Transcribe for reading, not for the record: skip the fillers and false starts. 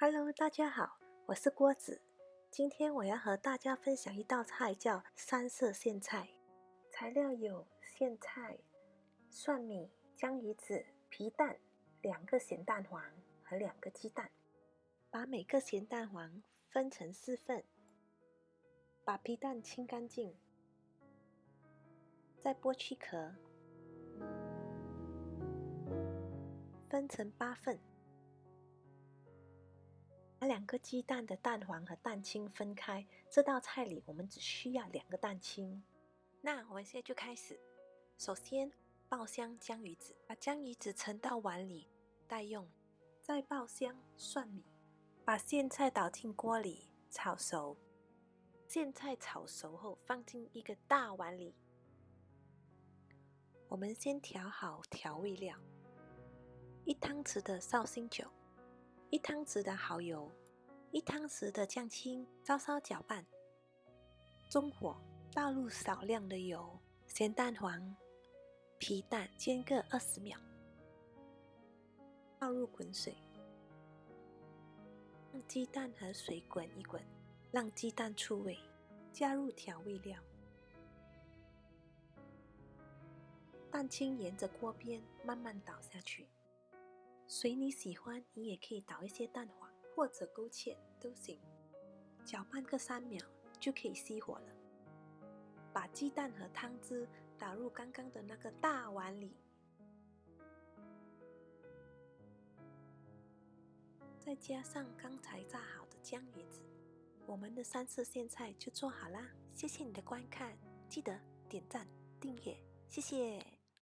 Hello，大家好，我是郭子。今天我要和大家分享一道菜，叫三色苋菜。材料有苋菜、蒜米、江鱼子、皮蛋、2个咸蛋黄和2个鸡蛋。把每个咸蛋黄分成4份，把皮蛋清干净，再剥去壳，分成8份。把2个鸡蛋的蛋黄和蛋清分开，这道菜里我们只需要2个蛋清。那我们现在就开始。首先爆香江鱼子，把江鱼子盛到碗里待用。再爆香蒜米，把苋菜倒进锅里炒熟。苋菜炒熟后放进一个大碗里。我们先调好调味料：1汤匙的绍兴酒，1汤匙的蚝油，1汤匙的酱青，稍稍搅拌。中火倒入少量的油，咸蛋黄、皮蛋煎个20秒，倒入滚水，让鸡蛋和水滚一滚，让鸡蛋出味，加入调味料。蛋清沿着锅边慢慢倒下去，随你喜欢，你也可以倒一些蛋黄或者勾芡都行。搅拌个3秒就可以熄火了。把鸡蛋和汤汁打入刚刚的那个大碗里，再加上刚才炸好的江鱼子，我们的三色苋菜就做好啦。谢谢你的观看，记得点赞订阅，谢谢。